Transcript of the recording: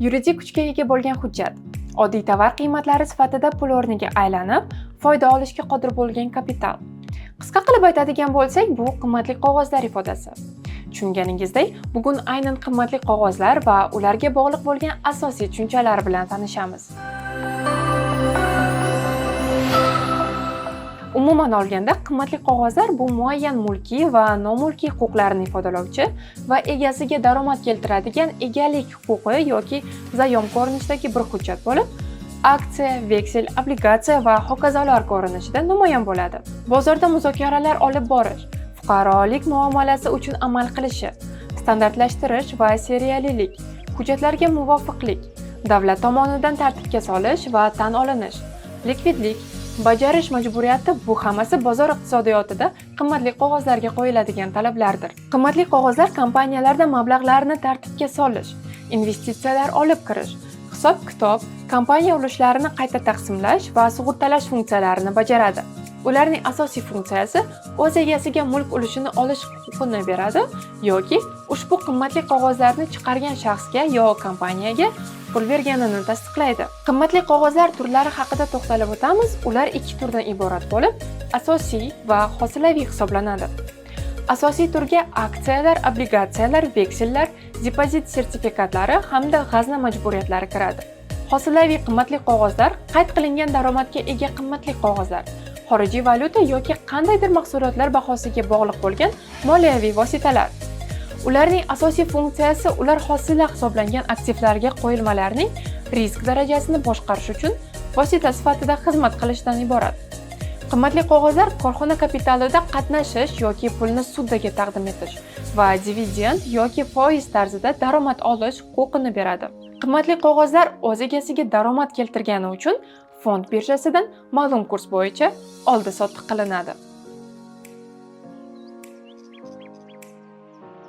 Yuridik kuchga ega bo'lgan hujjat oddiy tovar qiymatlari sifatida pul o'rniga aylanib, foyda olishga qodir bo'lgan kapital. Qisqa qilib aytadigan bo'lsak, bu qimmatli qog'ozlar ifodasi. Tushunganingizdek, bugun aynan qimmatli qog'ozlar va ularga bog'liq bo'lgan asosiy tushunchalar bilan tanishamiz. Umuman olganda, qimmatli qog'ozlar bu muayyan mulkiy va nomulkiy huquqlarni ifodalovchi va egasiga daromad keltiradigan egalik huquqi yoki zayom ko'rinishidagi bir hujjat bo'lib, aksiya, veksel, obligatsiya va hokazolar ko'rinishida namoyon bo'ladi. Bozorda muzokaralar olib borish, fuqarolik muomalasi uchun amal qilishi, standartlashtirish va seriyalilik, hujjatlarga muvofiqlik, davlat tomonidan tartibga solish va tan olinish, likvidlik, bajarish majburiyati bu hammasi bozor iqtisodiyotida qimmatli qog'ozlarga qo'yiladigan talablardir. Qimmatli qog'ozlar kompaniyalarda mablag'larni tartibga solish, investitsiyalar olib kirish, hisob-kitob, kompaniya ulushlarini qayta taqsimlash va sug'urtalash funksiyalarini bajaradi. Ularning asosiy funksiyasi o'z egasiga mulk ulushini olish huquqini beradi yoki ushbu qimmatli qog'ozlarni chiqargan shaxsga yo kompaniyaga pul berganini tasdiqlaydi. Qimmatli qog'ozlar turlari haqida to'xtalib o'tamiz. Ular ikki turdan iborat bo'lib, asosiy va hosilaviy hisoblanadi. Asosiy turga aksiyalar, obligatsiyalar, veksellar, depozit sertifikatlari hamda g'azna majburiyatlari kiradi. Hosilaviy qimmatli qog'ozlar qayd qilingan daromadga ega qimmatli qog'ozlar, xorijiy valyuta yoki qandaydir mahsulotlar bahosiga bog'liq bo'lgan moliyaviy vositalar. Ularning asosiy funksiyasi ular hosila hisoblangan aktivlarga qo'yilmalarning risk darajasini boshqarish uchun vosita sifatida xizmat qilishdan iborat. Qimmatli qog'ozlar korxona kapitalida qatnashish yoki pulni suddaga taqdim etish va dividend yoki foiz tarzida daromad olish huquqini beradi. Qimmatli qog'ozlar o'z egasiga daromad keltirgani uchun fond birjasidan ma'lum kurs bo'yicha oldi-sotdi qilinadi.